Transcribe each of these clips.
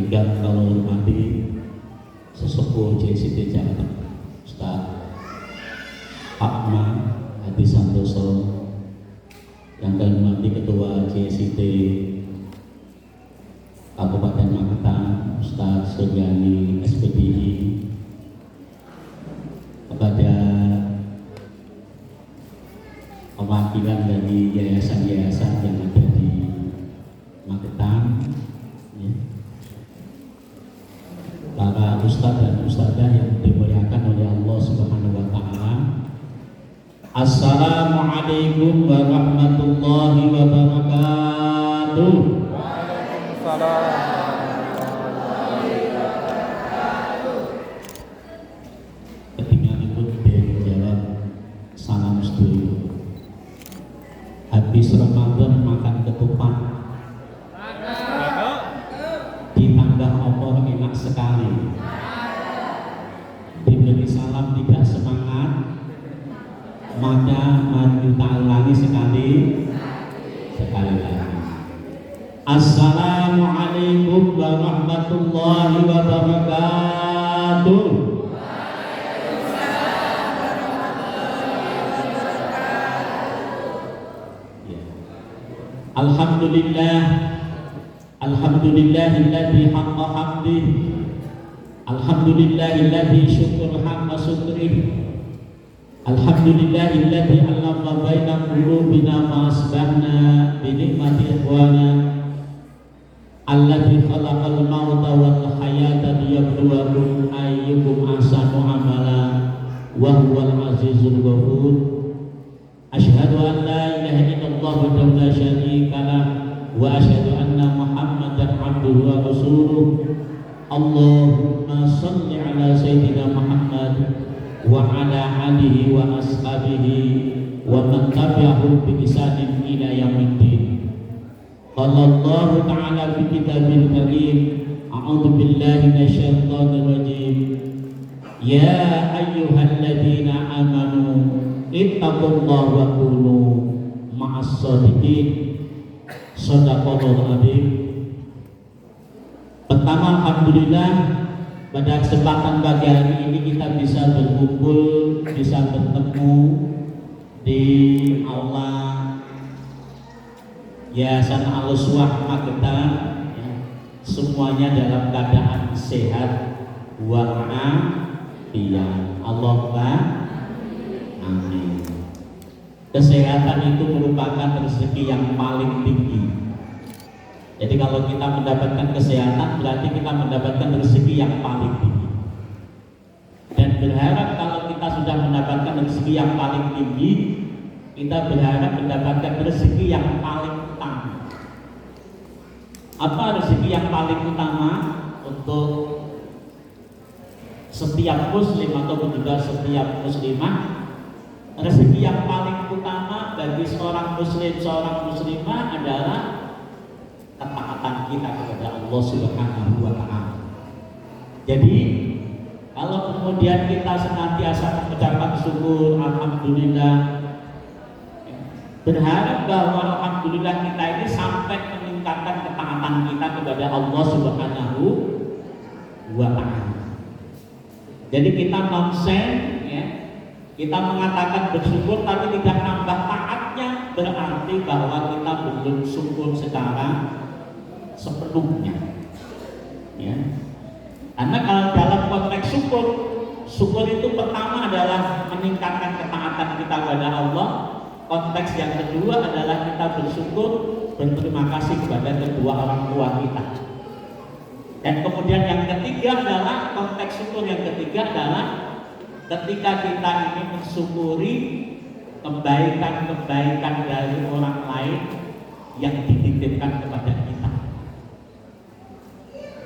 Hingga kalau hormati sesepuh JCT Jakarta Ustaz Akma Hadi Santoso, yang kami hormati Ketua JCT Kabupaten Magetan Ustaz Suryani SPDI, kepada perwakilan dari yayasan-yayasan yang ada di Magetan, ya. Para ustadz dan ustadzah yang dimuliakan oleh Allah Subhanahu wa Ta'ala. Assalamualaikum warahmatullahi wabarakatuh. Waalaikumsalam. Ketinggalan itu dijawab salam sedulur. Habis Ramadan makan ketupat, ditambah opor enak sekali. Diberi salam tidak semangat, maka mari kita ulangi sekali lagi. Assalamualaikum warahmatullahi wabarakatuh. Alhamdulillah, alhamdulillahilladzi haqqa hamdih, alhamdulillahilladzi syukur haqqa syukrih, alhamdulillahilladzi allafa baina qulubina fa asbahna bi ni'mati ikhwana, alladzi khalaqal mauta wal hayata liyabluwakum ayyukum ahsanu amala wa huwal azizul ghafur. Asyhadu an la ilaha illallah wahdahu la syarika lah wa asyhadu anna Muhammadan abduhu wa rasuluh. Allahumma shalli ala sayyidina Muhammad wa ala alihi wa ashabihi wa man tabi'ahum bi ihsanin ila yaumiddin. Qala Allah ta'ala fi kitabil karim, a'udzu billahi minasyaitonir rajim. Ya ayyuhalladzina amanu ittaqullaha wa kunu ma'as shadiqin. Shadaqallahul adzim. Pertama, alhamdulillah pada kesempatan pagi hari ini kita bisa berkumpul, bisa bertemu di aula Yayasan Al-Uswah Magetan, ya. Semuanya dalam keadaan sehat wa'afiyah. Allahumma amin. Kesehatan itu merupakan rezeki yang paling tinggi. Jadi kalau kita mendapatkan kesehatan, berarti kita mendapatkan rezeki yang paling tinggi. Dan berharap kalau kita sudah mendapatkan rezeki yang paling tinggi, kita berharap mendapatkan rezeki yang paling utama. Apa rezeki yang paling utama untuk setiap muslim ataupun juga setiap muslimah? Rezeki yang paling utama bagi seorang muslim, seorang muslimah adalah ketaatan kita kepada Allah Subhanahu wa Ta'ala. Jadi kalau kemudian kita senantiasa mengucapkan syukur, alhamdulillah, berharap bahwa alhamdulillah kita ini sampai meningkatkan ketaatan kita kepada Allah Subhanahu wa Ta'ala. Jadi kita nonsen, ya. Kita mengatakan bersyukur tapi tidak nambah taatnya, berarti bahwa kita belum syukur secara sepenuhnya, ya. Karena kalau dalam konteks syukur, syukur itu pertama adalah meningkatkan ketaatan kita kepada Allah. Konteks yang kedua adalah kita bersyukur, berterima kasih kepada kedua orang tua kita. Dan kemudian yang ketiga adalah konteks syukur yang ketiga adalah ketika kita ini mensyukuri kebaikan-kebaikan dari orang lain yang dititipkan kepada kita.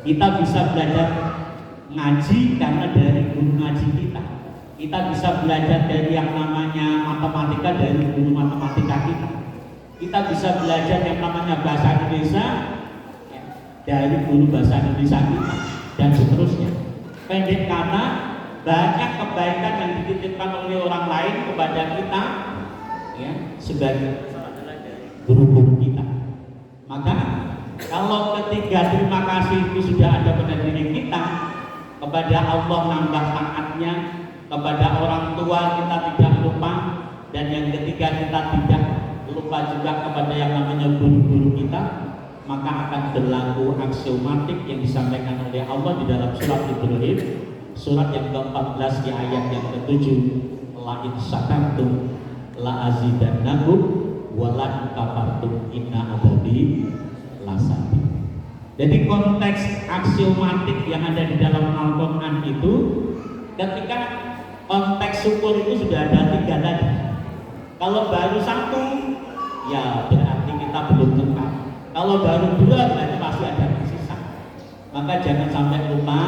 Kita bisa belajar ngaji karena dari guru ngaji kita. Kita bisa belajar dari yang namanya matematika dari guru matematika kita. Kita bisa belajar yang namanya bahasa Indonesia dari guru bahasa Indonesia kita, dan seterusnya. Pendek kata, banyak kebaikan yang dititipkan oleh orang lain kepada kita, ya, sebagai guru-guru kita. Maka Kalau ketiga terima kasih itu sudah ada pada diri kita, kepada Allah nambah taatnya, kepada orang tua kita tidak lupa, dan yang ketiga kita tidak lupa juga kepada yang namanya guru-guru kita, maka akan berlaku aksiomatik yang disampaikan oleh Allah di dalam surat Ibrahim, surat yang ke-14 di ayat yang ke-7, la in syakartum la azidannakum wa la in kafartum inna adzabi lasadi. Jadi konteks aksiomatik yang ada di dalam Al-Quran itu, ketika konteks syukur itu sudah ada 3 tadi. Kalau baru 1, ya berarti kita belum lengkap. Kalau baru 2, berarti pasti ada yang sisa. Maka jangan sampai lupa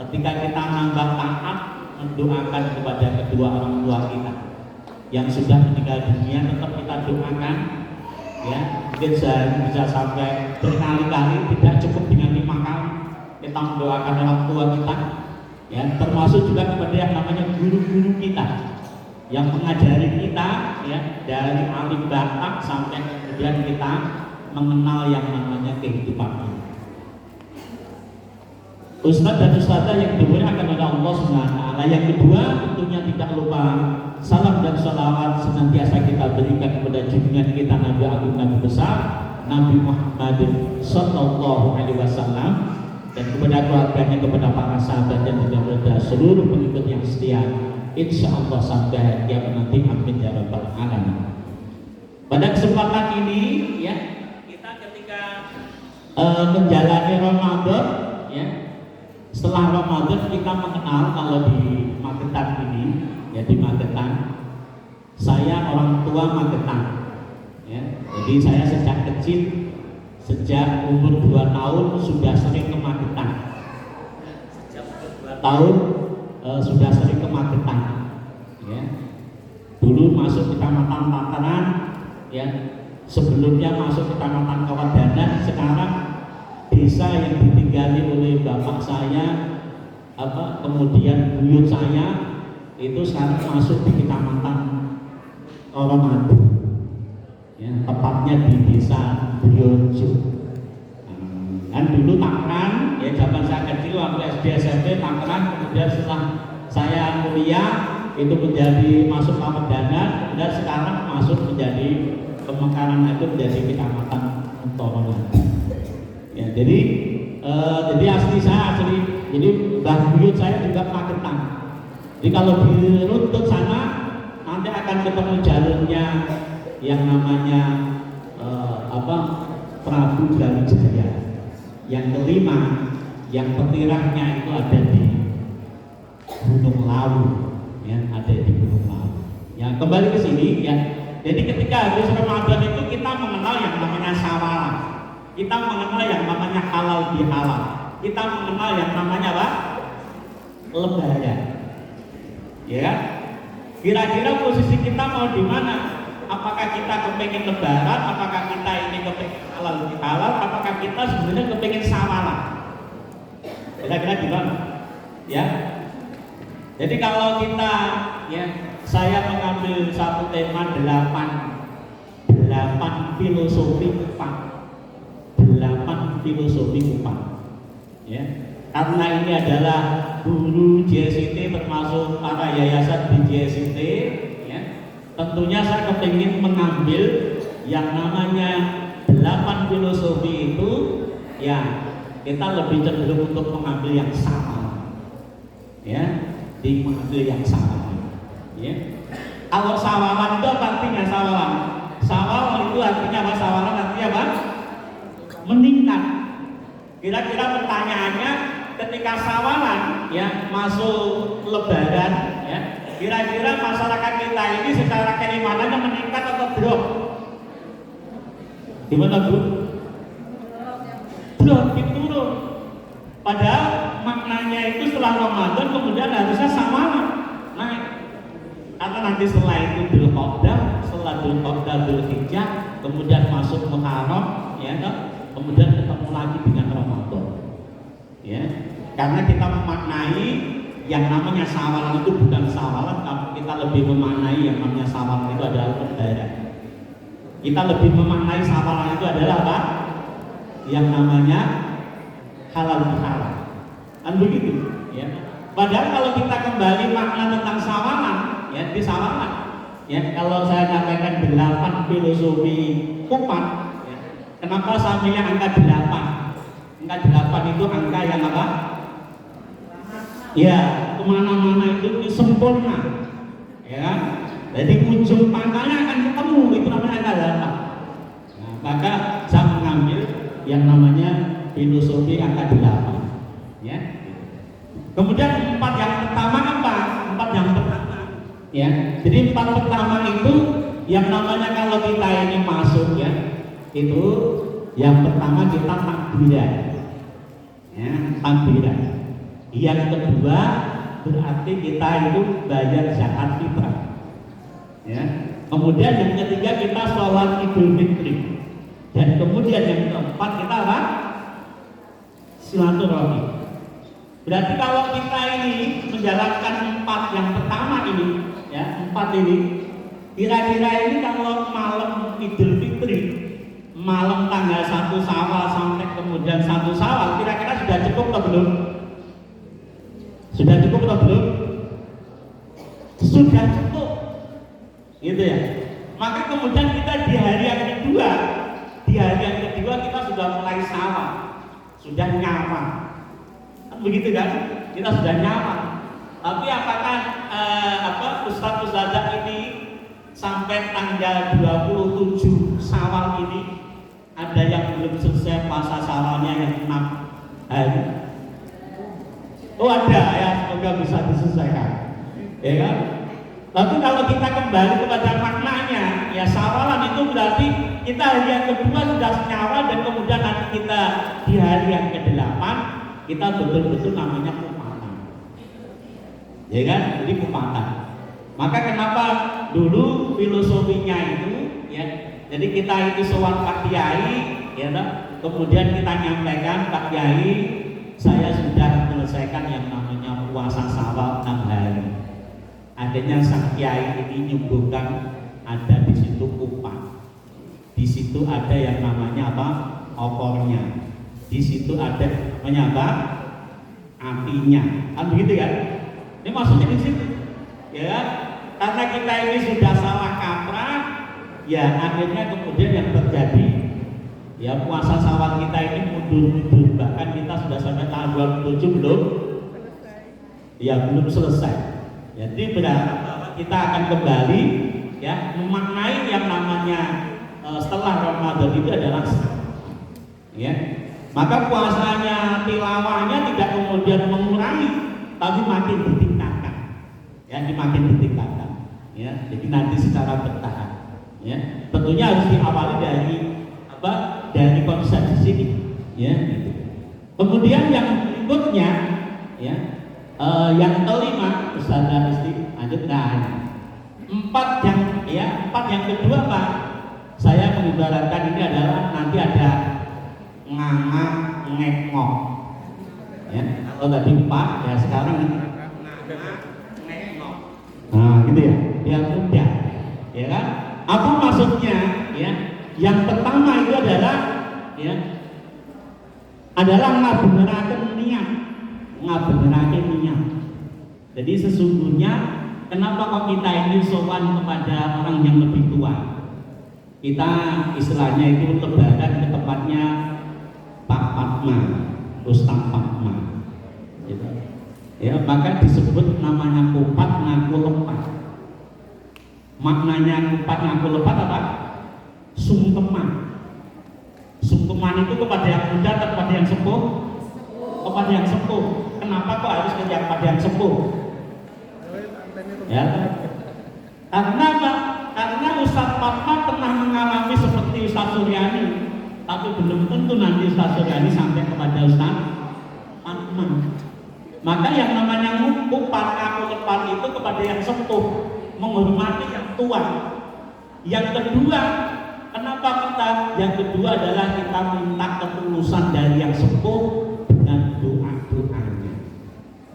ketika kita nambah taat, mendoakan kepada kedua orang tua kita yang sudah meninggal dunia, tetap kita doakan. Ya, mungkin sehari bisa sampai berkali-kali, tidak cukup dengan 5 kali kita mendoakan orang tua kita. Ya, termasuk juga kepada yang namanya guru-guru kita yang mengajari kita, ya, dari alif ba sampai kemudian kita mengenal yang namanya kehidupan ini. Ustadz dan ustadzah yang dimuliakan oleh Allah Subhanahu wa Ta'ala, yang kedua tentunya tidak lupa salam dan salawat senantiasa kita berikan kepada junjungan kita Nabi Agung Nabi besar Nabi Muhammad Sallallahu Alaihi Wasallam, dan kepada keluarganya, kepada para sahabat dan juga kepada seluruh pengikut yang setia, insya Allah sampai kiamat nanti, amin ya rabbal alamin. Pada kesempatan ini, ya, kita ketika menjalani Ramadan, ya, setelah Ramadan kita mengenal, kalau di Magetan ini, ya, di Magetan, saya orang tua Magetan, ya, jadi saya sejak kecil, sejak umur 2 tahun sudah sering ke Magetan. Sejak umur 2 tahun sudah sering ke Magetan, ya. Dulu masuk Kecamatan Pateran, ya, sebelumnya masuk Kecamatan Kawadangan, sekarang desa yang ditinggali oleh bapak saya, kemudian buyut saya, itu sekarang masuk di Kecamatan Oromadu, ya, tepatnya di desa Briojo. Kan dulu Tangerang, ya, zaman saya kecil waktu SD SMP Tangerang, kemudian setelah saya kuliah itu menjadi masuk Kawedangan, dan sekarang masuk menjadi Pemekaran, itu menjadi Kecamatan Oromadu. Ya, jadi asli saya jadi mbah buyut saya juga Magetan. Jadi kalau diruntut sana nanti akan ketemu jalurnya yang namanya Prabu Brawijaya. Yang kelima, yang petirahnya itu ada di Gunung Lawu, ya, ada di Gunung Lawu. Ya, kembali ke sini, ya. Jadi ketika habis Ramadan itu kita mengenal yang namanya sawalah. Kita mengenal yang namanya halal bihalal. Kita mengenal yang namanya apa? Lebaran. Ya. Kira-kira posisi kita mau di mana? Apakah kita kepengen lebaran? Apakah kita ini kepengen halal bihalal? Apakah kita sebenarnya kepengen sawalah? Kira-kira di mana? Ya. Jadi kalau kita, ya, saya mengambil satu tema 8 filosofi upah. 8 filosofi upah, ya, karena ini adalah guru JSIT, termasuk para yayasan di JSIT, ya, tentunya saya kepingin mengambil yang namanya 8 filosofi itu, ya, kita lebih cenderung untuk mengambil yang sama, ya, mengambil yang sama, ya. Kalau sawalan itu apa artinya sawalan? Sawalan itu artinya apa? Sawalan artinya apa? Meningkat. Kira-kira pertanyaannya, ketika sawalan, ya, masuk lebaran, ya, kira-kira masyarakat kita ini secara keimanannya meningkat atau drop? Gimana, Bu? Drop, turun. Padahal maknanya itu setelah Ramadan kemudian harusnya sawalan naik. Karena nanti setelah itu Dzulqa'dah, setelah Dzulqa'dah Dzulhijjah, kemudian masuk Muharram, ya, kemudian ketemu lagi dengan Ramadan, ya, karena kita memaknai yang namanya sawalan itu bukan sawalan, tapi kita lebih memaknai yang namanya sawalan itu adalah lebaran. Kita lebih memaknai sawalan itu adalah apa? yang namanya halal bihalal. Kan begitu, ya. Padahal kalau kita kembali makna tentang sawalan, ya di sawalan, ya kalau saya katakan 8 filosofi kupat, ya, kenapa saya pilih angka 8? Angka 8 itu angka yang apa? Ya, kemana-mana itu sempurna, ya kan? Jadi ujung pangkalnya akan ketemu, itu namanya angka 8. Nah, maka saya mengambil yang namanya filosofi angka 8, ya. Kemudian 4 yang pertama apa? 4 yang pertama, ya. Jadi 4 pertama itu yang namanya kalau kita ini masuk, ya, itu yang pertama kita takbiran, ya, takbiran. Yang kedua berarti kita itu bayar zakat fitrah, ya. Kemudian yang ketiga kita sholat Idul Fitri, dan kemudian yang keempat kita apa? Silaturahmi. Berarti kalau kita ini menjalankan 4 yang pertama ini, ya 4 ini, kira-kira ini kalau malam Idul Fitri, malam tanggal 1 Syawal sampai kemudian 1 Syawal, kira-kira sudah cukup atau belum? Sudah cukup atau belum? Sudah cukup, gitu ya. Maka kemudian kita di hari yang kedua, kita sudah mulai Syawal, sudah nyaman, kan begitu kan? Kita sudah nyaman. Tapi apakah Ustadz ini sampai tanggal 27 Syawal ini ada yang belum selesai puasa Syawalnya yang 6 hari? Oh ada, ya, semoga bisa diselesaikan, ya kan? Tapi kalau kita kembali kepada maknanya, ya Syawalan itu berarti kita hari yang kedua sudah senyawa, dan kemudian nanti kita di hari yang ke-8 kita betul-betul namanya kupatan, ya kan? Jadi kupatan. Maka kenapa dulu filosofinya itu, ya, jadi kita itu sowan Pak Kiai, ya, kemudian kita nyampaikan, Pak Kiai, saya sudah menyelesaikan yang namanya puasa Syawal 6 hari. Adanya sang kiai ini nyuguhkan ada di situ kupat, di situ ada yang namanya apa? Opornya, di situ ada namanya apa? Apinya, kan begitu kan? Ini maksudnya di situ, ya. Karena kita ini sudah salah kaprah, ya akhirnya kemudian yang terjadi, ya puasa Syawal kita ini mundur-mundur, bahkan kita sudah sampai tanggal 27 belum, ya belum selesai. Jadi berarti kita akan kembali, ya, memaknai yang namanya setelah Ramadan itu adalah, ya. Maka puasanya, tilawahnya tidak kemudian mengurangi, tapi makin ditingkatkan, ya, makin ditingkatkan, ya. Jadi nanti secara bertahap, ya. Tentunya harus diawali dari apa? Dari konsep di sini, ya. Kemudian yang berikutnya, ya, yang kelima, Ustazah Isti, lanjutkan. 4 yang kedua Pak, saya mengibaratkan ini adalah nanti ada nganga ngekok, ya. Kalau tadi 4, ya sekarang ngekok. Nah, gitu ya, yang mudah, ya kan? Apa maksudnya, ya? Yang pertama itu adalah, ya, ngabenerake niat. Jadi sesungguhnya kenapa kok kita ini sowan kepada orang yang lebih tua? Kita istilahnya itu lebaran ke tempatnya Pak Fatma, Ustaz Fatma, gitu. Ya, maka disebut namanya kupat ngaku lepat. Maknanya kupat ngaku lepat apa? Sungkeman. Sungkeman itu kepada yang muda atau kepada yang sepuh? Kepada yang sepuh. Kenapa kok harus kepada yang sepuh? Ya, karena apa? Karena Ustaz Fatma pernah mengalami seperti Ustaz Suryani, tapi belum tentu nanti Ustaz Suryani sampai kepada Ustaz Fatma. Maka yang namanya kupat ngaku lepat itu kepada yang sepuh, menghormati yang tua. Yang kedua, kenapa kita? Yang kedua adalah kita minta ketulusan dari yang sepuh dengan doa-doanya.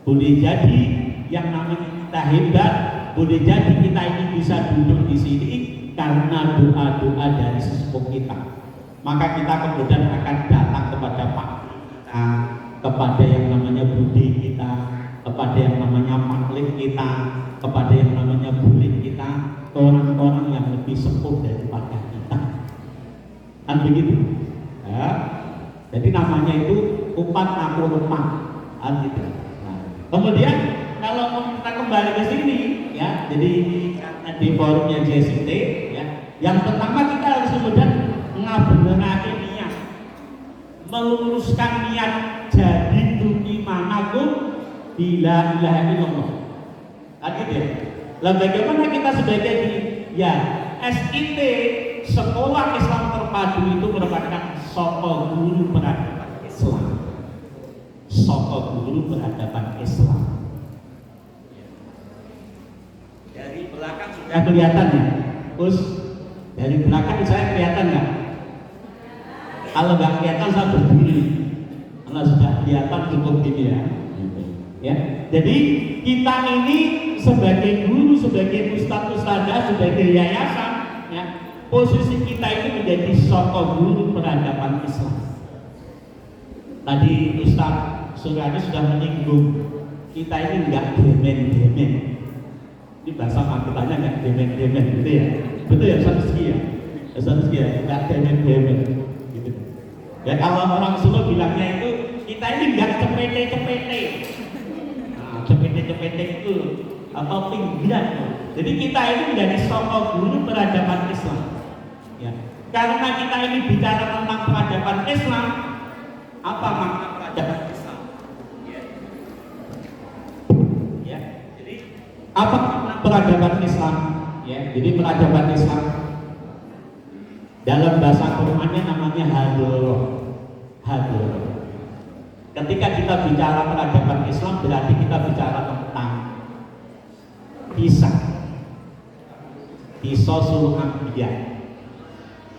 Boleh jadi yang namanya kita hebat, boleh jadi kita ini bisa duduk di sini karena doa-doa dari sesepuh kita. Maka kita kemudian akan datang kepada yang namanya budi kita, kepada yang namanya makhluk kita, kepada yang namanya bulik kita, ke orang-orang yang lebih sepuh daripada kita. Kan begitu? Ya. Jadi namanya itu upat aku lemah. Kan gitu. Nah, kemudian kalau kita kembali ke sini, ya, jadi di forumnya JST, ya, yang pertama kita harus kemudian ngabenerake niat, meluruskan niat. Jadi tuki manakum bila ilaha illallah. Kan gitu ya. Lah bagaimana kita sebagai ya SIT Sekolah Islam Terpadu itu merupakan soko guru peradaban Islam. Soko guru peradaban Islam. Dari belakang sudah kelihatan ya, Us? Dari belakang saya kelihatan nggak? Kalau nggak kelihatan saya berdiri. Kalau sudah kelihatan cukup gini ya. Ya, jadi kita ini sebagai guru, sebagai ustadz-ustadzah, sebagai yayasan, ya, posisi kita itu menjadi soko guru peradaban Islam. Tadi Ustadz Suryadi sudah menyinggung kita ini nggak demen-demen. Ini bahasa Magelannya nggak demen-demen, gitu ya? Betul ya, Ustadz Rizky ya? Ustadz Rizky ya, nggak demen-demen. Gitu. Ya kalau orang Solo bilangnya itu kita ini nggak cepete-cepete. Cepete-cepete itu atau pinggiran. Jadi kita ini menjadi soko guru peradaban Islam. Ya. Karena kita ini bicara tentang peradaban Islam, apa makna peradaban Islam? Ya. Ya. Jadi apa makna peradaban Islam? Ya. Jadi peradaban Islam dalam bahasa Qur'annya namanya hadroh. Hadroh. Ketika kita bicara peradaban Islam berarti kita bicara tentang Qisasul Anbiya.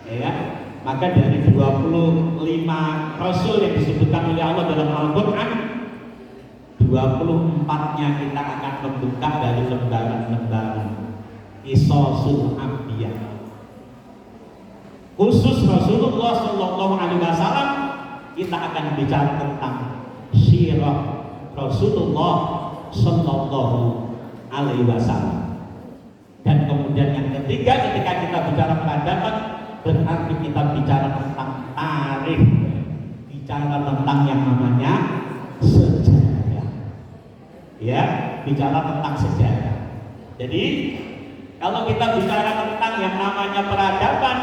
Ya, maka dari 25 rasul yang disebutkan oleh Allah dalam Al-Qur'an, 24-nya kita akan membuka dari lembaran-lembaran Qisasul Anbiya. Khusus Rasulullah Shallallahu Alaihi Wasallam kita akan bicara tentang sirah Rasulullah Sallallahu Alaihi Wasallam. Dan kemudian yang ketiga, ketika kita bicara peradaban, berarti kita bicara tentang tarikh, bicara tentang yang namanya sejarah. Ya, bicara tentang sejarah. Jadi kalau kita bicara tentang yang namanya peradaban,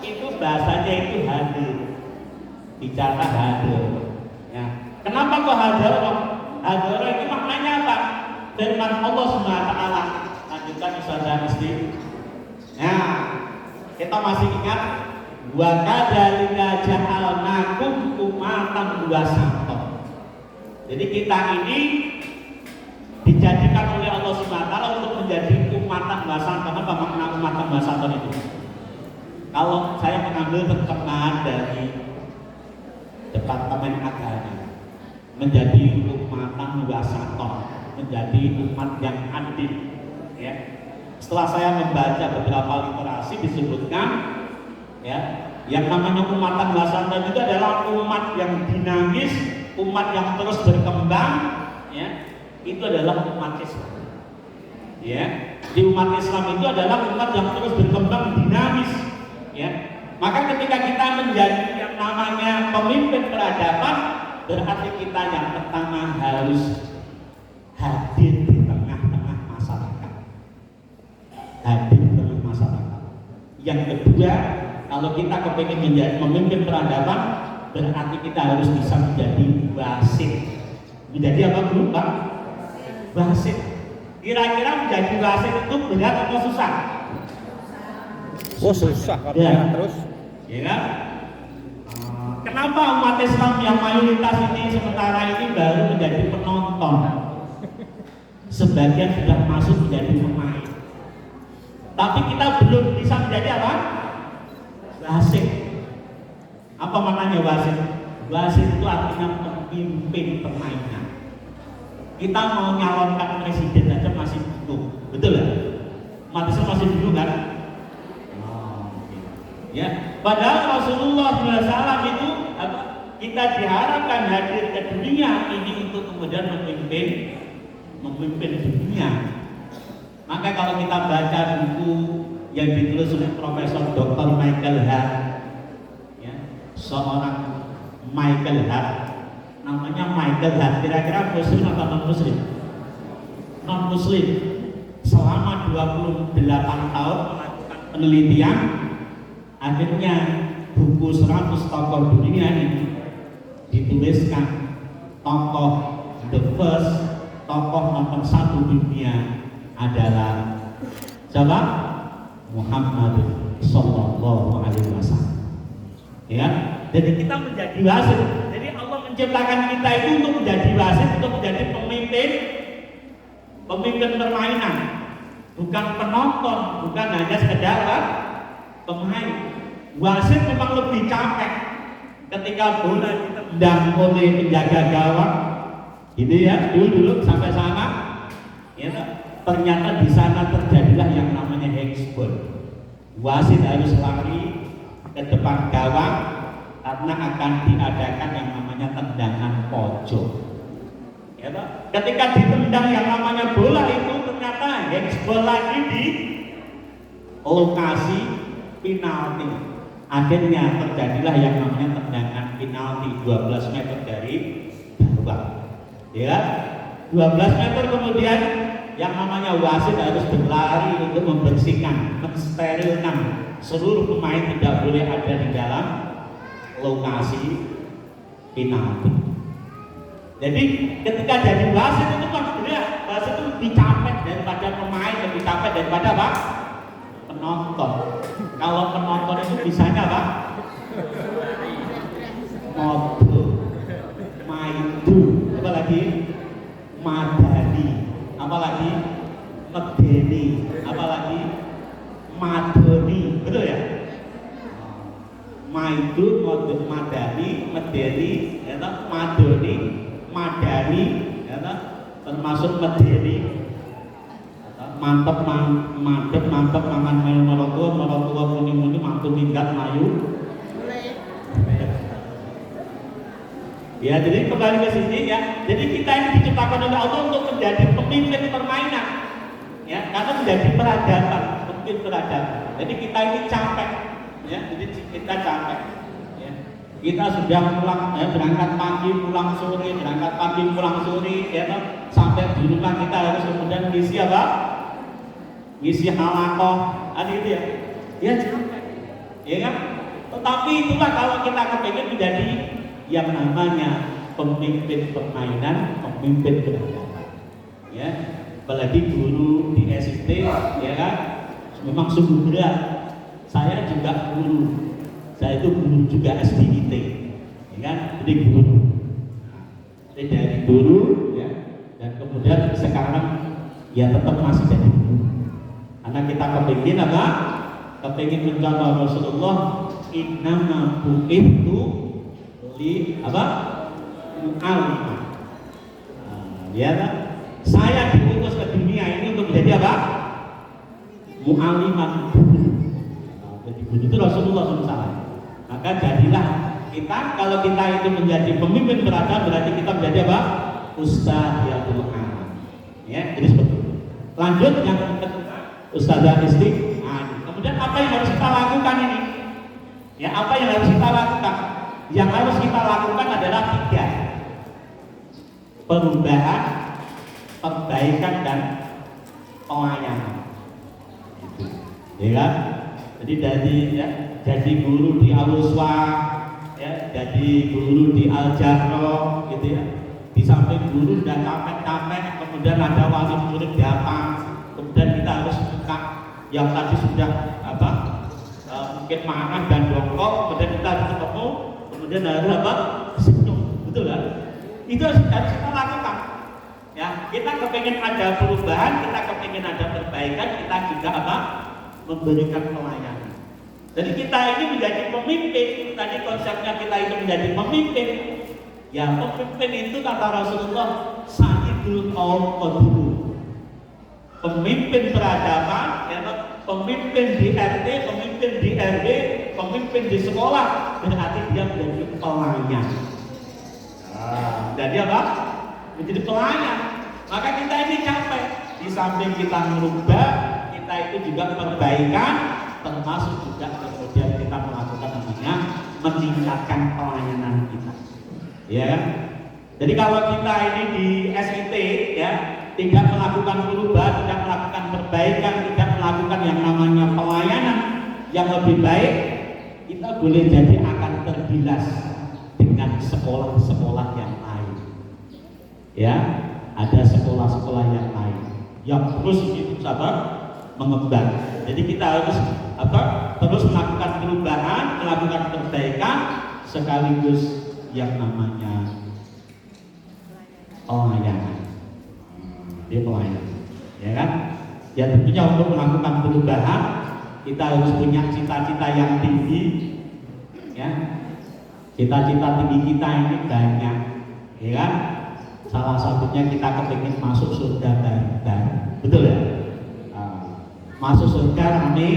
itu bahasanya itu hadir. Bicara hadir. Ya. Kenapa kok hadir? Hadir itu maknanya apa? Firman Allah Subhanahu wa taala. Lanjutkan Ustazah Isti. Nah, kita masih ingat wa kadzalika ja'alnakum ummatan wasatan. Jadi kita ini dijadikan oleh Allah Subhanahu wa taala untuk menjadi ummatan wasatan. Apa makna ummatan wasatan itu? Kalau saya mengambil terjemahan dari Departemen Agama, menjadi ummatan wasatan, menjadi umat yang adil. Ya. Setelah saya membaca beberapa literasi disebutkan, ya, yang namanya ummatan wasatan itu adalah umat yang dinamis, umat yang terus berkembang, ya, itu adalah umat Islam. Ya, di umat Islam itu adalah umat yang terus berkembang, dinamis. Ya, maka ketika kita menjadi yang namanya pemimpin peradaban, berarti kita yang pertama harus hadir di tengah-tengah masyarakat. Hadir di tengah masyarakat. Yang kedua, kalau kita kepingin menjadi pemimpin peradaban, berarti kita harus bisa menjadi wasit. Menjadi apa dulu, Pak? Wasit. Kira-kira menjadi wasit itu berat atau susah? Oh susah kalau ya. Terus Ya kan? Kenapa umat Islam yang mayoritas ini sementara ini baru menjadi penonton? Sebagian sudah masuk menjadi pemain. Tapi kita belum bisa menjadi apa? Wasit. Apa maknanya wasit? Wasit itu artinya pemimpin permainan. Kita mau nyalonkan presiden aja masih bingung, betul ya? Umat Islam masih bingung kan? Ya, padahal Rasulullah SAW itu kita diharapkan hadir ke dunia ini untuk kemudian memimpin dunia. Maka kalau kita baca buku yang ditulis oleh Profesor Dr. Michael Hart, ya, seorang Michael Hart, namanya Michael Hart, kira-kira muslim atau non muslim? Non muslim. Selama 28 tahun melakukan penelitian, akhirnya buku 100 tokoh dunia ini dituliskan. Tokoh the first, tokoh nomor 1 dunia adalah siapa? Muhammad Sallallahu Alaihi Wasallam. Ya, jadi kita menjadi wasit. Jadi Allah menciptakan kita itu untuk menjadi wasit, untuk menjadi pemimpin permainan, bukan penonton, bukan hanya sekedar pemain. Wasit memang lebih capek ketika bola ditendang oleh penjaga gawang, gitu ya, dulu sampai sana, ya, ternyata di sana terjadilah yang namanya handsball. Wasit harus lari ke depan gawang karena akan diadakan yang namanya tendangan pojok. Ya, ketika ditendang yang namanya bola itu ternyata handsball lagi di lokasi penalti. Akhirnya terjadilah yang namanya tendangan penalti 12 meter dari gawang. Ya, 12 meter kemudian yang namanya wasit harus berlari untuk membersihkan, mensterilkan seluruh pemain tidak boleh ada di dalam lokasi penalti. Jadi ketika jadi wasit itu kan sebenarnya wasit itu lebih capek daripada pemain, lebih capek daripada apa? Penonton. Kalau penonton itu bisanya apa? Ngobrol, maidu, apa lagi? Madani, apa lagi? Medeni, apa lagi? Madoni, betul ya? Maidu, madani, medeni, madoni, madani, termasuk medeni. Mantep mangan mayu merotua muni mantu minggat mayu. Ya, jadi kembali ke sini ya. Jadi kita ini diciptakan oleh Allah untuk menjadi pemimpin permainan. Ya, karena menjadi peradaban, pemimpin peradaban. Jadi kita ini capek, ya. Jadi kita capek. Ya. Kita sudah pulang, ya, berangkat pagi, pulang sore, berangkat pagi, pulang sore, ya, sampai di rumah kita harus kemudian ngisi apa? Ngisi halakoh, ada itu ya. Ya capek, ya kan? Tetapi itulah kalau kita kepengen menjadi yang namanya pemimpin permainan, pemimpin peradaban. Ya, apalagi guru di SD, ya kan? Memang sungguh berat. Saya juga guru. Saya itu guru juga SDIT, ya kan? Jadi guru. Jadi dari guru, ya, dan kemudian sekarang ya tetap masih jadi guru. Karena kita kepingin apa? Kepingin mencontoh Rasulullah, innama bu'ithu li apa? Mu'allimah. Ya kan? Saya diutus ke dunia ini untuk menjadi apa? Mu'allimah, guru. Jadi guru itu Rasulullah SAW. Maka jadilah kita, kalau kita itu menjadi pemimpin peradaban, berarti kita menjadi apa? Ustadzatul alam. Ya, jadi seperti itu. Lanjut yang kedua, Ustadzah istiqan. Kemudian apa yang harus kita lakukan ini? Ya, apa yang harus kita lakukan? Yang harus kita lakukan adalah 3: perubahan, perbaikan, dan pelayanan. Ya kan? Jadi jadi guru di Al-Uswa, ya, jadi guru di Al-Jahro, gitu ya. Di samping guru dan capek-capek, kemudian ada wali murid datang. Kemudian kita harus buka yang tadi sudah mungkin marah dan dongkol, kemudian kita harus ketemu, kemudian harus senyum, betul kan? Itu harus kita lakukan. Ya, kita kepengen ada perubahan, kita kepengen ada perbaikan, kita juga memberikan pelayanan. Jadi kita ini menjadi pemimpin. Tadi konsepnya kita itu menjadi pemimpin. Ya, pemimpin itu kata Rasulullah, Sayyidul Qaum Qadru. Pemimpin peradaban, ya, pemimpin di RT, pemimpin di RW, pemimpin di sekolah, berarti dia menjadi pelayan. menjadi apa? Menjadi pelayan. Maka kita ini capek. Di samping kita merubah, kita itu juga perbaikan, termasuk juga kemudian kita melakukan namanya meningkatkan pelayanan kita. Ya. Jadi kalau kita ini di SIT ya tidak melakukan perubahan, tidak melakukan perbaikan, tidak melakukan yang namanya pelayanan yang lebih baik, kita boleh jadi akan tergilas dengan sekolah-sekolah yang lain. Ya, ada sekolah-sekolah yang lain yang terus itu sabar mengembang. Jadi kita harus terus melakukan perubahan, melakukan perbaikan sekaligus yang namanya pelayanan. Dia pelayanan, ya kan? Ya tentunya untuk melakukan perubahan kita harus punya cita-cita yang tinggi, ya. Cita-cita tinggi kita ini banyak, ya kan? Salah satunya kita kepingin masuk surga baru, betul ya? Masuk surga rame,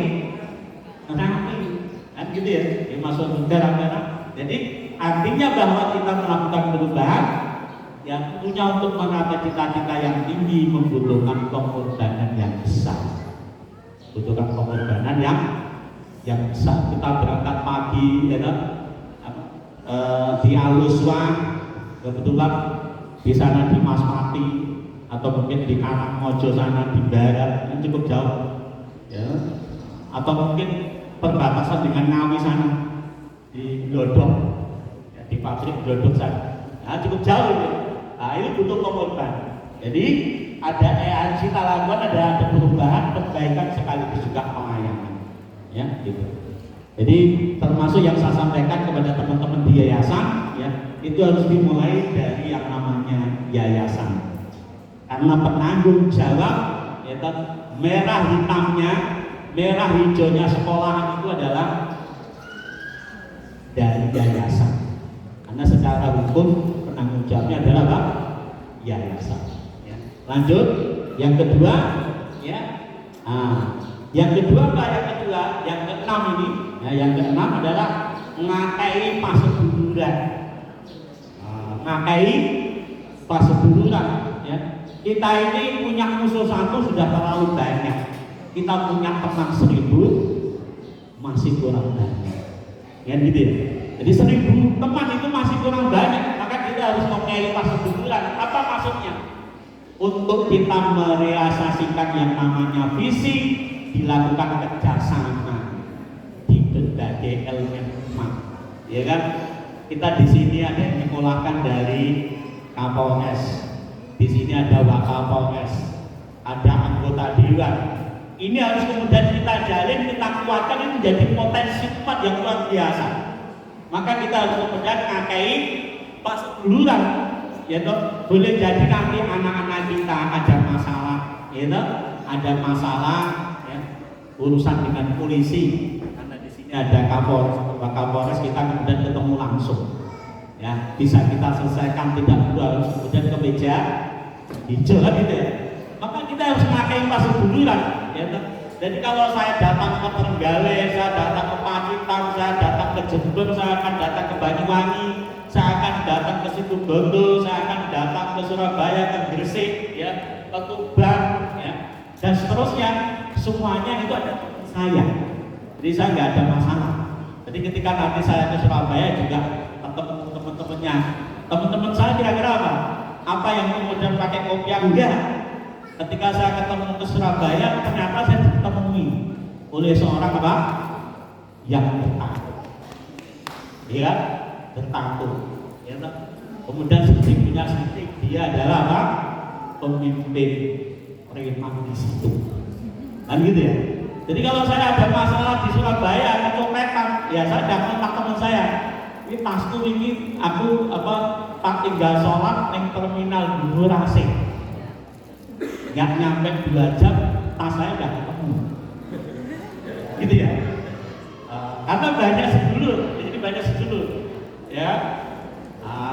kan gitu ya? Masuk surga rame. Jadi artinya bahwa kita melakukan perubahan, ya tentunya untuk mencapai cita-cita yang tinggi membutuhkan pengorbanan yang besar. Butuhkan pengorbanan yang besar. Kita berangkat pagi, ya kan? Di Aluswa, kebetulan di sana di Masmati atau mungkin di Karangmojo sana di barat, ini cukup jauh, ya. Atau mungkin perbatasan dengan Ngawi sana di Glodok, ya, di pabrik Glodok sana, nah, cukup jauh ini. Nah, ini butuh pengorbanan. Jadi ada yang kita lakukan, ada perubahan, perbaikan sekaligus juga pelayanan, ya gitu. Jadi termasuk yang saya sampaikan kepada teman-teman di yayasan, ya itu harus dimulai dari yang namanya yayasan. Karena penanggung jawab, ya merah hitamnya, merah hijaunya sekolah itu adalah dari yayasan. Karena secara hukum penanggung jawabnya adalah apa? Yayasan. Ya. Lanjut, yang kedua, ya. Yang kedua apa? Yang keenam ini, ya, yang keenam adalah ngakai paseduluran. Ngakai paseduluran. Ya. Kita ini punya musuh satu sudah terlalu banyak. Kita punya teman 1000 masih kurang banyak. Ya gitu ya. Jadi 1000 teman itu masih kurang banyak. Maka kita harus ngakai paseduluran. Apa maksudnya? Untuk kita merealisasikan yang namanya visi, dilakukan kerjasama di berbagai elemen umat, ya kan? Kita di sini ada yang menyekolahkan dari Kapolres, di sini ada Wakapolres, ada anggota dewan. Ini harus kemudian kita jalin, kita kuatkan, ini menjadi potensi umat yang luar biasa. Maka kita harus kemudian ngakai paseduluran, yaitu boleh jadi nanti anak-anak kita ada masalah, yaitu ada masalah urusan dengan polisi, karena di sini ada Kapolres, kita kemudian ketemu langsung, ya bisa kita selesaikan, tidak perlu harus kemudian ke meja hijau gitu ya. Maka kita harus memakai paseduluran, ya. Jadi kalau saya datang ke Trenggalek, saya datang ke Pacitan, saya datang ke Jember, saya akan datang ke Banyuwangi, saya akan datang ke Situbondo, saya akan datang ke Surabaya, ke Gresik, ya, ke Tuban, ya, dan seterusnya. Semuanya itu ada saya, jadi saya nggak ada masalah. Jadi ketika nanti saya ke Surabaya juga ketemu teman-temannya, teman-teman saya kira-kira apa? Apa yang kemudian pakai kopiah? Enggak. Ketika saya ketemu ke Surabaya, ternyata saya ditemui oleh seorang apa? Yang bertato, ya, bertato, ya. Kemudian sedikitnya sedikit dia adalah apa? Pemimpin preman di situ. Kan gitu ya. Jadi kalau saya ada masalah di Surabaya, kecopetan, ya saya datang kontak teman saya. Ini tasku ini aku tak tinggal sholat di terminal Durasi. Nggak nyampe 2 jam, tas saya udah ketemu. Gitu ya. Karena banyak sedulur, jadi banyak sedulur. Ya.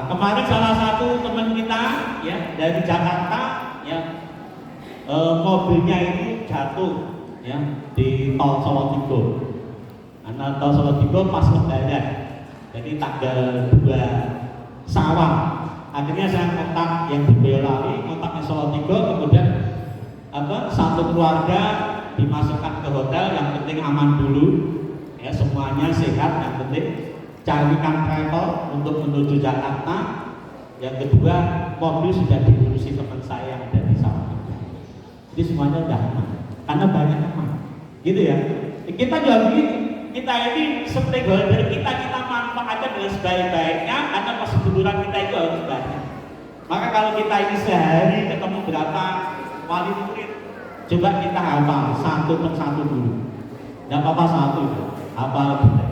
Kemarin salah satu teman kita, ya dari Jakarta, ya. Mobilnya ini jatuh, ya, di tol Solotigo. Karena tol Solotigo pas lebaran, jadi tanggal 2 Syawal Akhirnya saya kontak yang di Boyolali, kontaknya Salatiga, kemudian satu keluarga dimasukkan ke hotel, yang penting aman dulu, ya semuanya sehat, yang penting carikan travel untuk menuju Jakarta. Yang kedua, mobil sudah diurusi teman saya yang ada di Salatiga. Jadi semuanya udah aman, karena banyak aman, gitu ya. Kita juga begitu. Kita ini stakeholder kita manfaatkan dengan sebaik-baiknya, karena perseduluran kita itu harus banyak. Maka kalau kita ini sehari ketemu berapa wali murid, coba kita hafal satu per satu dulu. Tidak apa-apa satu, hafal kita.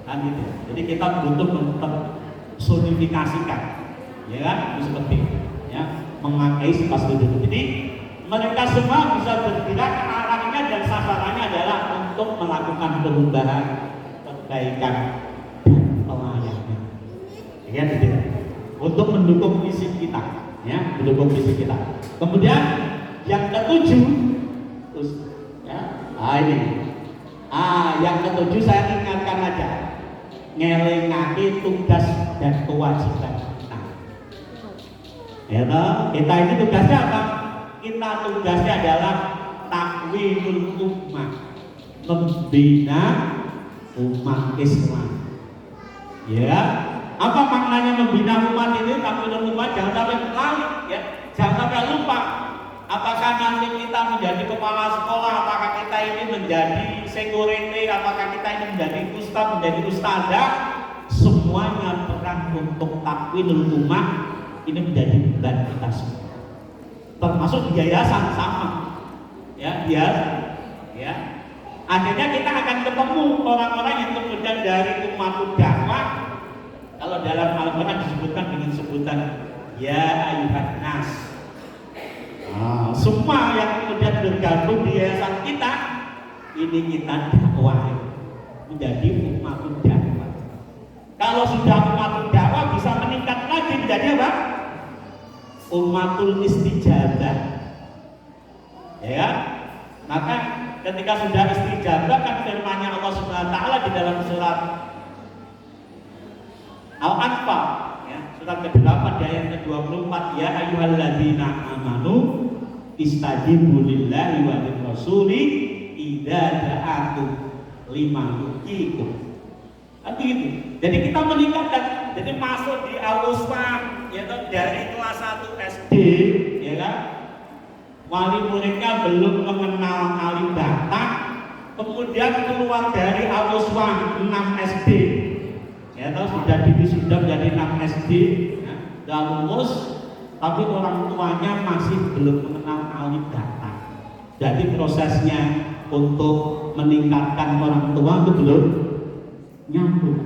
Kan gitu. Jadi kita butuh mempersonifikasikan, ya kan? Itu seperti itu, ya, memakai sifat dulu. Jadi mereka semua bisa bergerak, arahnya dan sasarannya adalah untuk melakukan perubahan, perbaikan, dan pelayanan. Ya, gitu. Untuk mendukung misi kita, ya, mendukung misi kita. Kemudian yang ketujuh, terus, ya, yang ketujuh saya ingatkan aja, ngelingake tugas dan kewajiban kita. Ya, kita ini tugasnya apa? Kita tugasnya adalah takwinul ummah, membina umat Islam. Ya, apa maknanya membina umat ini? Takwinul ummah, jangan sampai lali, ya, jangan sampai lupa. Apakah nanti kita menjadi kepala sekolah, apakah kita ini menjadi security, apakah kita ini menjadi ustaz, menjadi ustazah, semuanya peran untuk takwinul ummah ini menjadi beban kita semua. Termasuk di yayasan sama, ya, ya. Akhirnya kita akan ketemu orang-orang yang kemudian dari umat dakwah. Kalau dalam Al-Quran disebutkan dengan sebutan ya ayyuhan nas. Semua yang kemudian bergabung di yayasan kita, ini kita dakwah menjadi umat dakwah. Kalau sudah umat dakwah bisa meningkat lagi menjadi apa? Umatul istijabah, ya. Maka ketika sudah istijabah, kan firman-Nya Allah Subhanahu wa taala di dalam surat Al-Anfal, ya, surat ke-8 di ayat ke-24, ya ayyuhalladzina amanu istajibu lillahi wa lirrasuli idza da'akum lima yuhyikum. Gitu. Jadi kita meningkatkan, jadi masuk di Al-Usman, yaitu dari kelas 1 SD, ya kan? Wali muridnya belum mengenal alif bata, kemudian keluar dari Al-Usman 6 SD, ya tahu sudah sudah menjadi 6 SD, ya, sudah lulus, tapi orang tuanya masih belum mengenal alif bata. Jadi prosesnya untuk meningkatkan orang tua itu belum nyambung.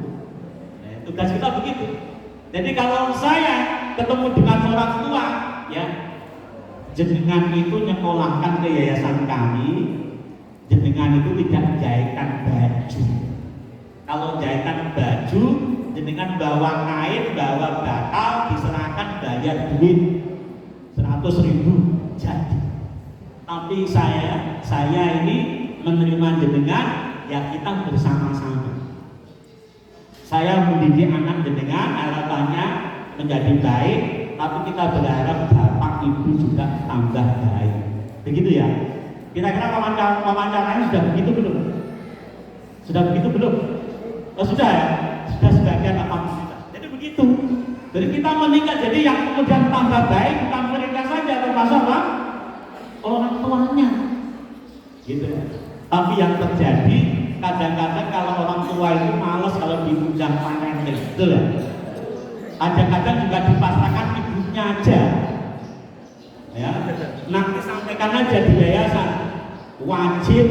Nah, tugas kita begitu. Jadi kalau saya ketemu dengan orang tua, ya, jenengan itu nyekolahkan ke yayasan kami, jenengan itu tidak jahitan baju. Kalau jahitan baju, jenengan bawa kain, bawa bakal, diserahkan bayar duit 100.000 jadi. Tapi saya ini menerima jenengan, ya kita bersama-sama. Saya mendidik anak jenengan, harapannya menjadi baik, tapi kita berharap bapak ibu juga tambah baik. Begitu ya? Kira-kira wawancaranya sudah begitu belum? Sudah begitu belum? Oh, sudah ya? Sudah sebagian 80%. Jadi begitu. Jadi kita meningkat, jadi yang kemudian tambah baik bukan mereka saja, termasuk apa? Orang tuanya. Gitu ya. Tapi yang terjadi kadang-kadang kalau orang tua itu malas kalau diundang parenting, betul ya? Kadang-kadang juga dipasrahkan ibunya aja, ya. Nanti sampaikan aja di yayasan, wajib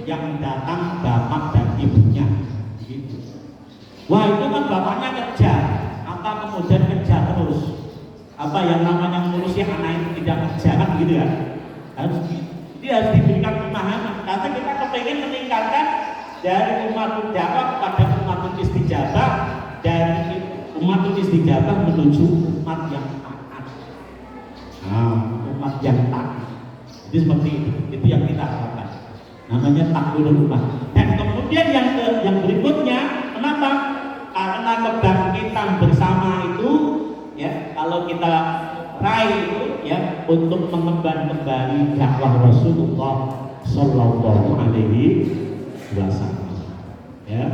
yang datang bapak dan ibunya, gitu. Wah itu kan bapaknya kerja, apa kemudian kerja terus, apa yang namanya ngurusi anak itu tidak kerja kan, gitu ya? Harus diberikan pemahaman, karena kita kepengen meningkatkan dari umat dakwah kepada umat istijabah, dari umat istijabah menuju umat yang taat. Umat yang taat. Jadi seperti itu yang kita harapkan. Namanya takwinul ummah. Dan kemudian yang berikutnya, kenapa? Karena kebangkitan bersama itu, ya, kalau kita raih itu ya untuk mengemban kembali dakwah Rasulullah Sallallahu Alaihi Wasallam. Ya,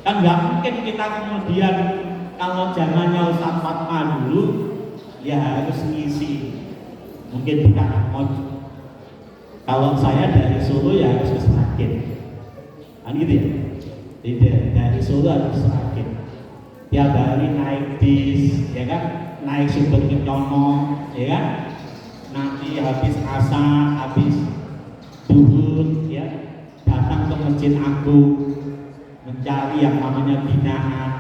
kan nggak mungkin kita kemudian kalau zamannya Ustaz Fatma dulu ya harus ngisi, mungkin di Karangmoj. Kalau saya dari Solo ya harus ke Seragen, kan gitu ya. Tidak, dari Solo harus ke Seragen. Tiap hari naik bis, ya kan, naik Sumber Kencono, ya kan. Nanti habis asar, habis duhur, ya, datang ke Masjid Agung mencari yang namanya binaan.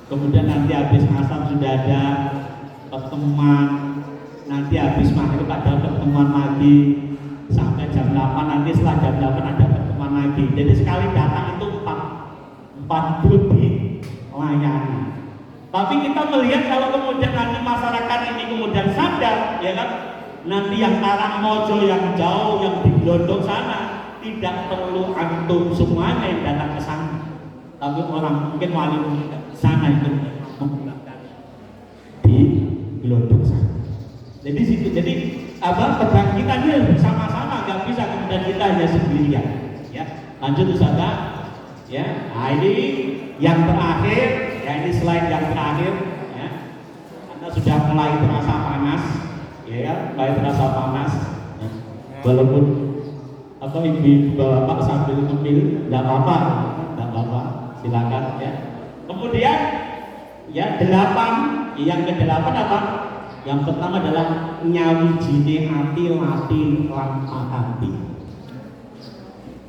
Kemudian nanti habis asar sudah ada pertemuan, nanti habis maghrib ada pertemuan lagi sampai jam 8, nanti setelah jam 8 ada pertemuan lagi. Jadi sekali datang itu 4 grup dilayani. Tapi kita melihat kalau kemudian nanti masyarakat ini kemudian sadar, ya kan, nanti yang Karangmojo yang jauh, yang di Glodok sana tidak perlu antum semuanya yang datang ke sana, tapi orang mungkin wali sana itu di Glodok sana. Jadi situ, jadi apa kebangkitannya bersama-sama, nggak bisa kemudian kita hanya sendirian. Ya, lanjut Ustaz. Ya, nah ini yang terakhir, ya ini slide yang terakhir. Ya, Anda sudah mulai terasa panas, ya, mulai terasa panas. Ya. Walaupun apa ibu bapak sambil ngemil, nggak apa-apa, silakan ya. Kemudian ya 8, yang ke-8 apa? Yang pertama adalah nyawijine ati lati lan pakanti.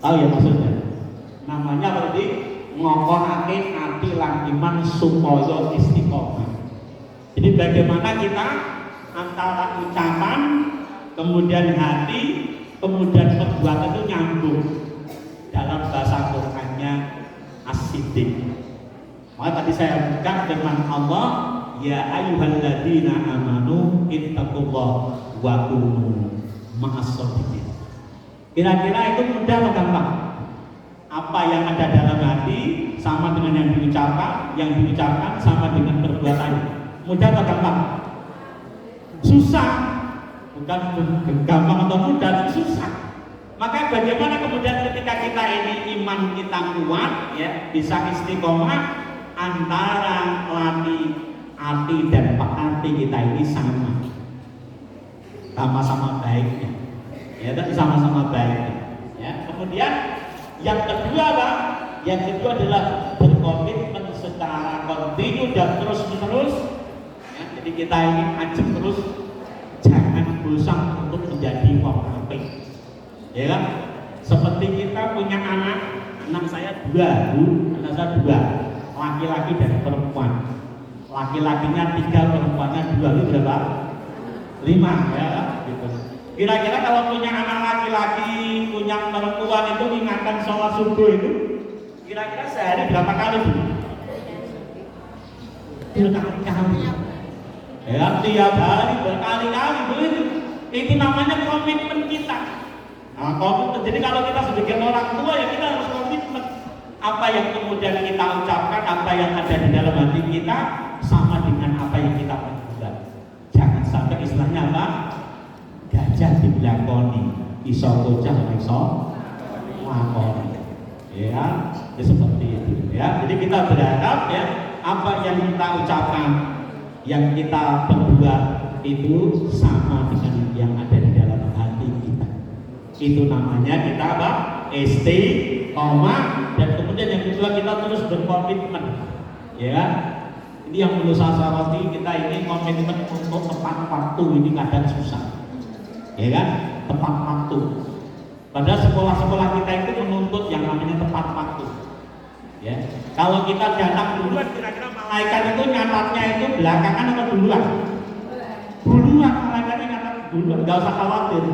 Tahu ya maksudnya? Namanya berarti ngokohake ati lan iman supaya istiqomah. Jadi bagaimana kita antara ucapan, kemudian hati, kemudian perbuatan itu nyambung. Dalam bahasa Qur'annya as-siddiq. Maka tadi saya buka firman Allah, ya ayyuhalladzina amanu ittaqullaha wa kunu ma'as-shadiqin. Kira-kira itu mudah atau gampang? Apa yang ada dalam hati sama dengan yang diucapkan sama dengan perbuatan. Mudah atau gampang? Susah. Bukan gampang atau mudah, susah. Maka bagaimana kemudian ketika kita ini iman kita kuat, ya, bisa istiqomah antara hati dan hati kita ini sama-sama baiknya, ya, dan sama-sama baiknya. Ya. Kemudian yang kedua apa? Yang kedua adalah berkomitmen secara kontinu dan terus-menerus. Ya, jadi kita ini ajak terus, jangan bosan untuk menjadi wong apik. Ya kan? Seperti kita punya anak saya 2, Bu, anak saya 2, laki-laki dan perempuan. Laki-lakinya 3, perempuannya 2, itu berapa? 5, ya gitu. Kira-kira kalau punya anak laki-laki, punya perempuan itu ingatkan sholat subuh itu kira-kira sehari berapa kali, Bu? Berkali-kali. Ya, tiap hari berkali-kali, Bu. Itu namanya komitmen kita. Nah, komitmen. Jadi kalau kita sebagai orang tua ya kita harus komitmen. Apa yang kemudian kita ucapkan, apa yang ada di dalam hati kita sama dengan apa yang kita perbuat. Jangan sampai istilahnya apa? Gajah dilakoni, iso bocah iso lakoni. Ya, seperti itu. Ya, jadi kita berharap ya apa yang kita ucapkan, yang kita perbuat itu sama dengan yang ada di dalam hati kita. Itu namanya kita apa? Istiqomah. Dan kemudian yang kedua kita terus berkomitmen. Ya, ini yang perlu saya soroti, kita ini komitmen untuk tepat waktu ini kadang susah. Ya kan? Tepat waktu. Padahal sekolah-sekolah kita itu menuntut yang namanya tepat waktu. Ya, kalau kita datang duluan, kira-kira malaikat itu nyatatnya itu belakangan atau duluan? Duluan, malaikatnya nyatat duluan, nggak usah khawatir.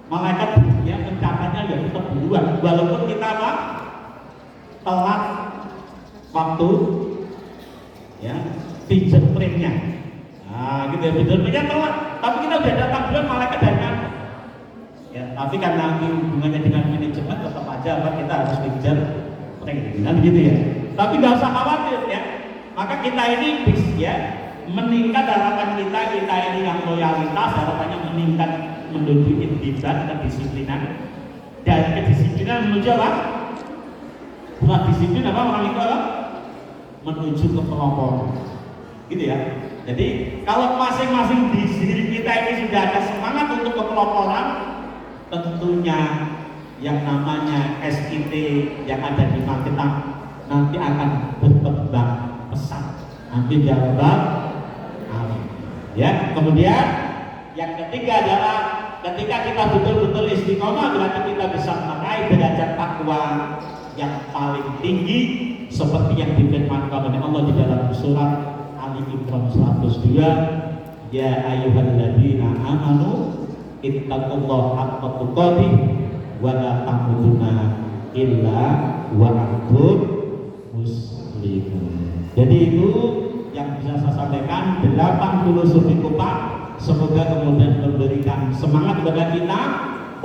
Malaikat ya mencatatnya ya tetap duluan, walaupun kita apa? Telat waktu, ya, fingerprintnya. Nah, gitu ya, fingerprintnya telat, tapi kita udah datang duluan, malaikat dan nyatat. Ya, tapi karena hubungannya dengan manajemen tetap aja apa kita harus fingerprint, kan gitu ya. Tapi nggak usah khawatir ya. Maka kita ini ya meningkat harapan kita ini yang loyalitas harapannya meningkat menuju intibat kedisiplinan, dan kedisiplinan menuju apa? Bukan disiplin apa orang itu apa? Menuju ke pelopor, gitu ya. Jadi kalau masing-masing di diri kita ini sudah ada semangat untuk kepeloporan, tentunya yang namanya SIT yang ada di Magetan nanti akan berkembang pesat. Nanti jawaban amin. Ya, kemudian yang ketiga adalah ketika kita betul-betul istiqomah, berarti kita bisa meraih derajat takwa yang paling tinggi seperti yang difirmankan oleh Allah di dalam surat Ali Imran 102, ya ayyuhalladzina amanu ittaqullaha haqqa tuqatih wa la tamutunna illa wa antum muslimun. Jadi itu yang bisa saya sampaikan, 8 filosofi Kupang. Semoga kemudian memberikan semangat kepada kita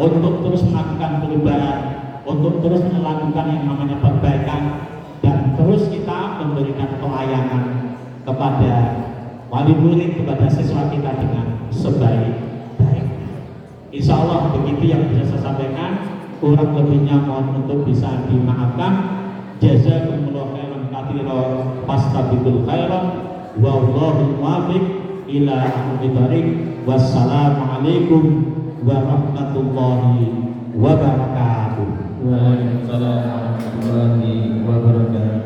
untuk terus melakukan perubahan, untuk terus melakukan yang namanya perbaikan, dan terus kita memberikan pelayanan kepada wali murid, kepada siswa kita dengan sebaik-baiknya. Insya Allah begitu yang bisa saya sampaikan. Kurang lebihnya mohon untuk bisa dimaafkan. Jazakumullah khairan katsiran, fastabiqul khairan, wallahu muwaffiq ila aqwamit thoriq. Wassalamualaikum warahmatullahi wabarakatuh. Waalaikumsalam warahmatullahi wabarakatuh.